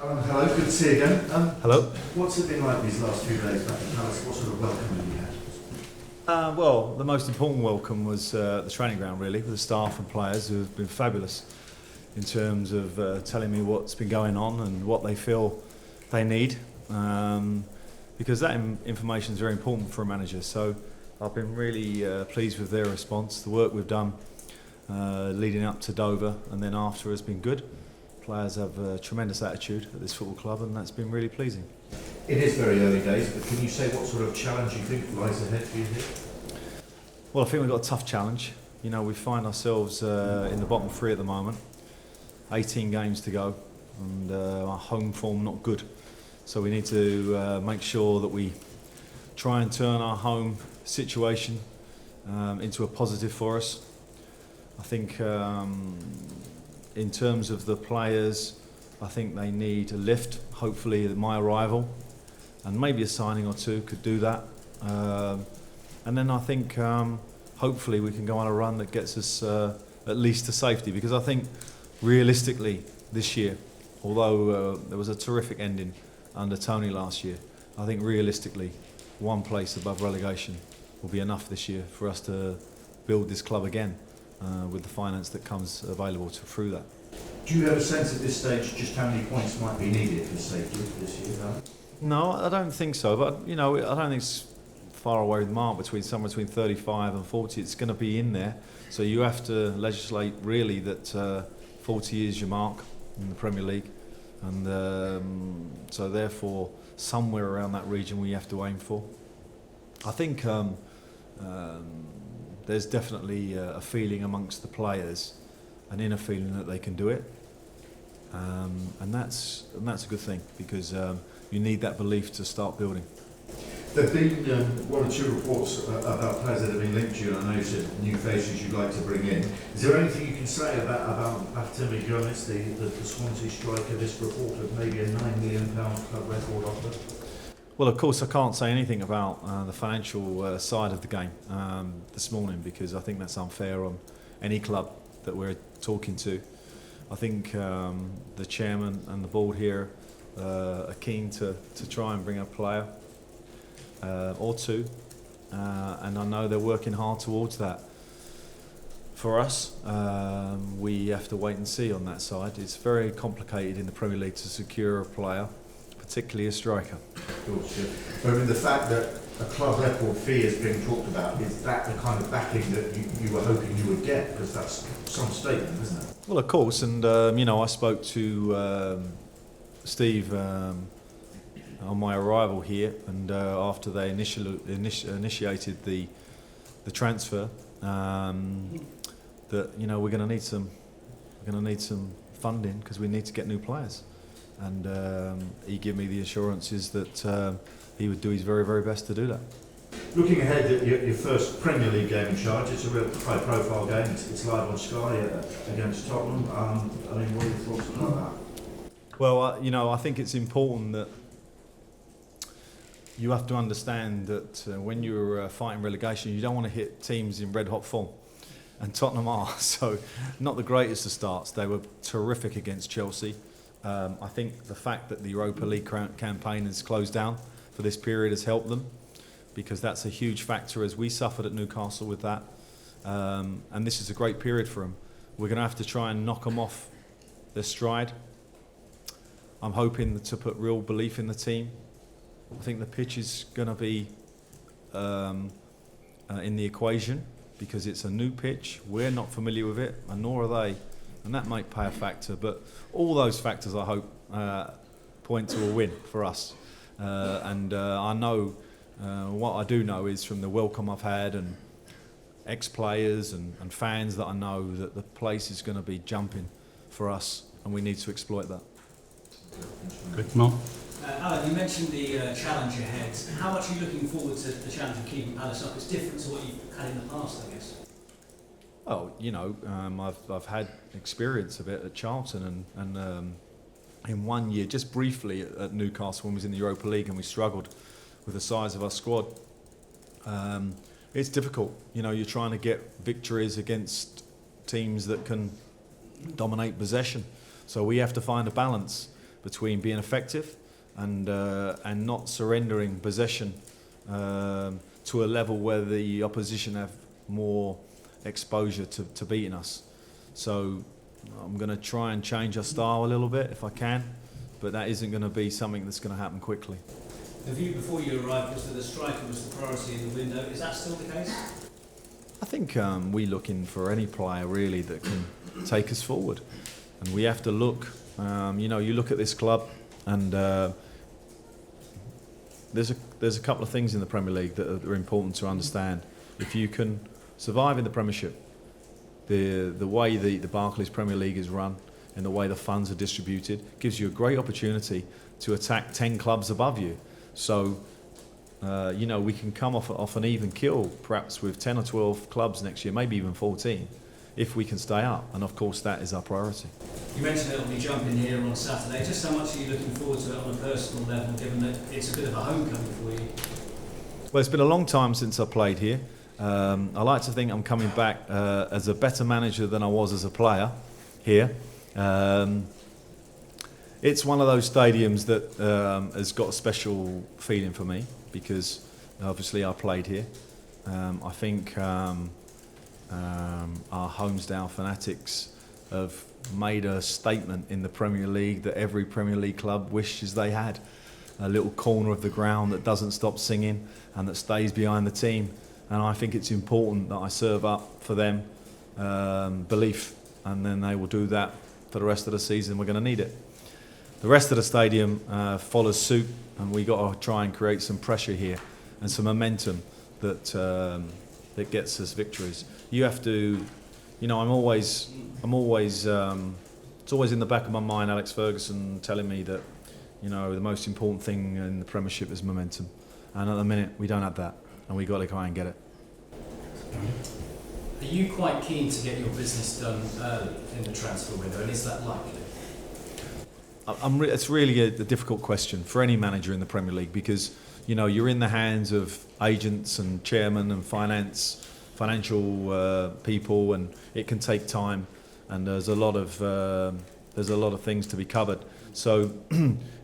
Alan, hello, good to see you again. Hello. What's it been like these last few days back in Palace? What sort of welcome have you had? Well, the most important welcome was the training ground, really, with the staff and players who have been fabulous in terms of telling me what's been going on and what they feel they need, because that information is very important for a manager. So I've been really pleased with their response. The work we've done leading up to Dover and then after has been good. Players have a tremendous attitude at this football club, and that's been really pleasing. It is very early days, but can you say what sort of challenge you think lies ahead for you here? Well, I think we've got a tough challenge. You know, we find ourselves in the bottom three at the moment, 18 games to go, and our home form not good. So we need to make sure that we try and turn our home situation into a positive for us. I think in terms of the players, I think they need a lift. Hopefully my arrival and maybe a signing or two could do that. And then I think hopefully we can go on a run that gets us at least to safety, because I think realistically this year, although there was a terrific ending under Tony last year, I think realistically one place above relegation will be enough this year for us to build this club again with the finance that comes available through that. Do you have a sense at this stage just how many points might be needed for safety this year? No, I don't think so. But you know, I don't think it's far away with the mark somewhere between 35 and 40. It's going to be in there. So you have to legislate really that 40 is your mark in the Premier League, and so therefore somewhere around that region we have to aim for. I think there's definitely a feeling amongst the players, an inner feeling that they can do it, and that's a good thing, because you need that belief to start building. There have been one or two reports about players that have been linked to you, and I know you said new faces you'd like to bring in. Is there anything you can say about Bartemi Gomez, the Swansea striker, this report of maybe a £9 million club record offer? Well, of course, I can't say anything about the financial side of the game this morning, because I think that's unfair on any club that we're talking to. I think the chairman and the board here are keen to try and bring a player or two, and I know they're working hard towards that. For us, we have to wait and see on that side. It's very complicated in the Premier League to secure a player, particularly a striker. Of course, yeah. But I mean, the fact that a club record fee is being talked about, is that the kind of backing that you were hoping you would get? Because that's some statement, isn't it? Well, of course, and you know, I spoke to Steve on my arrival here, and after they initiated the transfer, that you know we're going to need some funding, because we need to get new players, and he gave me the assurances that he would do his very, very best to do that. Looking ahead at your first Premier League game in charge, it's a real high-profile game. It's live on Sky against Tottenham. I mean, what are your thoughts about that? Well, you know, I think it's important that you have to understand that when you're fighting relegation, you don't want to hit teams in red-hot form, and Tottenham are. So, not the greatest of starts. They were terrific against Chelsea. I think the fact that the Europa League campaign has closed down for this period has helped them, because that's a huge factor, as we suffered at Newcastle with that. And this is a great period for them. We're going to have to try and knock them off their stride. I'm hoping to put real belief in the team. I think the pitch is going to be in the equation, because it's a new pitch. We're not familiar with it, and nor are they. And that might play a factor. But all those factors, I hope, point to a win for us. And I know, what I do know is from the welcome I've had and ex-players and fans that I know, that the place is going to be jumping for us, and we need to exploit that. Good, Mark. Alan, you mentioned the challenge ahead. How much are you looking forward to the challenge of keeping Palace up? It's different to what you've had in the past, I guess. Oh, you know, I've had experience of it at Charlton, and in 1 year, just briefly at Newcastle when we was in the Europa League and we struggled with the size of our squad. It's difficult. You know, you're trying to get victories against teams that can dominate possession. So we have to find a balance between being effective and not surrendering possession to a level where the opposition have more exposure to beating us. So I'm going to try and change our style a little bit if I can, but that isn't going to be something that's going to happen quickly. The view before you arrived was that the striker was the priority in the window. Is that still the case? I think we're looking for any player really that can take us forward, and we have to look. You look at this club, and there's a couple of things in the Premier League that are important to understand. If you can survive in the Premiership, the way the Barclays Premier League is run and the way the funds are distributed gives you a great opportunity to attack 10 clubs above you. So, we can come off an even kill, perhaps with 10 or 12 clubs next year, maybe even 14, if we can stay up. And of course, that is our priority. You mentioned it'll be jumping here on Saturday. Just how much are you looking forward to it on a personal level, given that it's a bit of a homecoming for you? Well, it's been a long time since I played here. I like to think I'm coming back as a better manager than I was as a player here. It's one of those stadiums that has got a special feeling for me because obviously I played here. I think our Holmesdale fanatics have made a statement in the Premier League that every Premier League club wishes they had. A little corner of the ground that doesn't stop singing and that stays behind the team. And I think it's important that I serve up for them belief, and then they will do that for the rest of the season. We're going to need it. The rest of the stadium follows suit, and we got to try and create some pressure here and some momentum that gets us victories. You have to, it's always in the back of my mind, Alex Ferguson telling me that, the most important thing in the Premiership is momentum, and at the minute we don't have that, and we got to try and get it. Are you quite keen to get your business done early in the transfer window, and is that likely? It's really a difficult question for any manager in the Premier League because you're in the hands of agents and chairmen and financial people, and it can take time, and there's a lot of things to be covered. So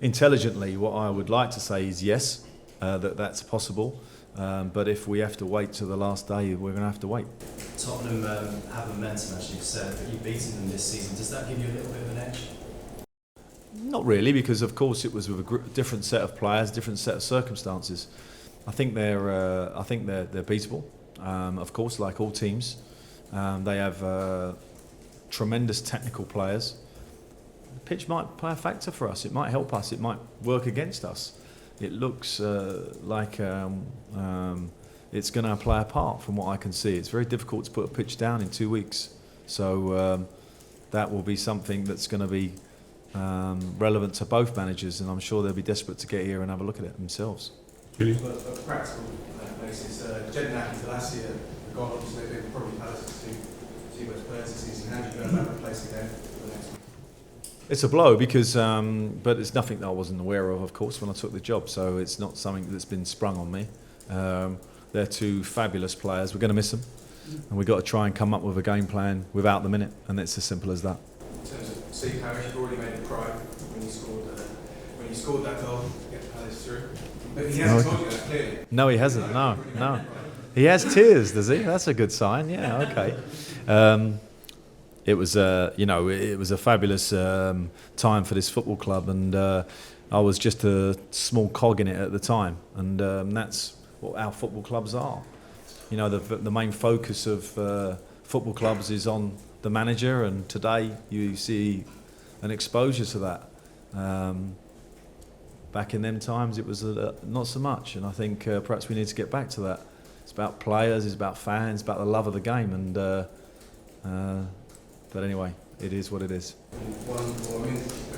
intelligently, what I would like to say is yes, that's possible. But if we have to wait till the last day, we're going to have to wait. Tottenham have momentum, as you've said, but you've beaten them this season. Does that give you a little bit of an edge? Not really, because of course it was with a different set of players, different set of circumstances. I think they're beatable. Of course, like all teams, they have tremendous technical players. The pitch might play a factor for us. It might help us. It might work against us. It looks like it's going to play a part from what I can see. It's very difficult to put a pitch down in 2 weeks. So that will be something that's going to be relevant to both managers, and I'm sure they'll be desperate to get here and have a look at it themselves. Really? But a practical basis, Jednaki to last year, gone obviously they've probably had us two best players this season. How do you go about replacing them for the next one? It's a blow because, but it's nothing that I wasn't aware of course, when I took the job. So it's not something that's been sprung on me. They're two fabulous players. We're going to miss them, and we've got to try and come up with a game plan without them in it, and it's as simple as that. In terms of Steve Harris, you've already made him cry when you scored that goal to get Palace through. But he hasn't told you that clearly. No, he hasn't. No. He has tears, does he? That's a good sign. Yeah, okay. It was a fabulous time for this football club, and I was just a small cog in it at the time, and that's what our football clubs are. The main focus of football clubs is on the manager, and today you see an exposure to that. Back in them times, it was not so much, and I think perhaps we need to get back to that. It's about players, it's about fans, about the love of the game, and. But anyway, it is what it is. A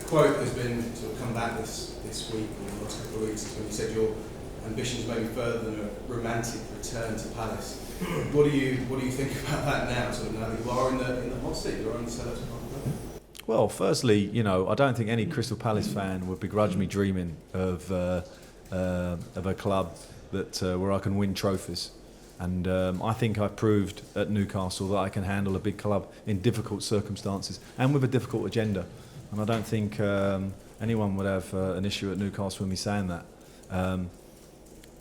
quote has been sort of come back this week or the last couple of weeks, is when you said your ambitions may be further than a romantic return to Palace. What do you think about that now? Sort of now that you are in the hot seat, you're on the Selhurst Park. Well, firstly, I don't think any Crystal Palace fan would begrudge me dreaming of a club that where I can win trophies. And I think I've proved at Newcastle that I can handle a big club in difficult circumstances and with a difficult agenda. And I don't think anyone would have an issue at Newcastle with me saying that.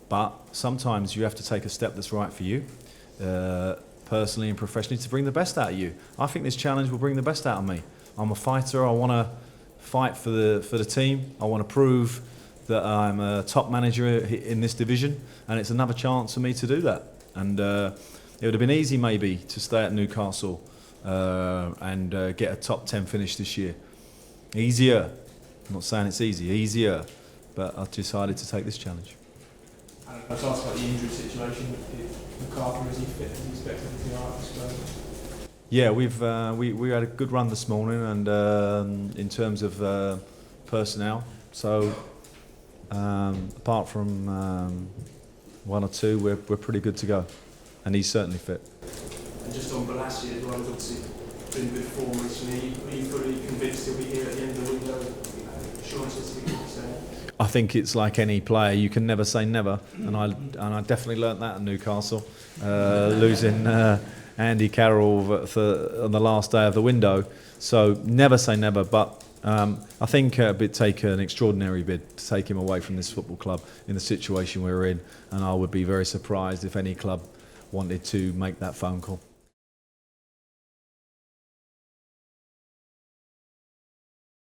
But sometimes you have to take a step that's right for you, personally and professionally, to bring the best out of you. I think this challenge will bring the best out of me. I'm a fighter. I want to fight for the team. I want to prove that I'm a top manager in this division, and it's another chance for me to do that. And it would have been easy maybe to stay at Newcastle and get a top 10 finish this year. Easier. I'm not saying it's easy. Easier. But I've decided to take this challenge. I was asked about the injury situation with McCarthy. Is he fit? Is he expected to be all right, I suppose? Yeah, we had a good run this morning, and in terms of personnel. So apart from one or two, we're pretty good to go, and he's certainly fit. And just on Balassi as well, he's obviously been good form recently. Are you fully convinced he'll be here at the end of the window? Assurances to be good to say? I think it's like any player, you can never say never, and I definitely learnt that at Newcastle, losing Andy Carroll on the last day of the window. So never say never, but I think it would take an extraordinary bid to take him away from this football club in the situation we're in, and I would be very surprised if any club wanted to make that phone call.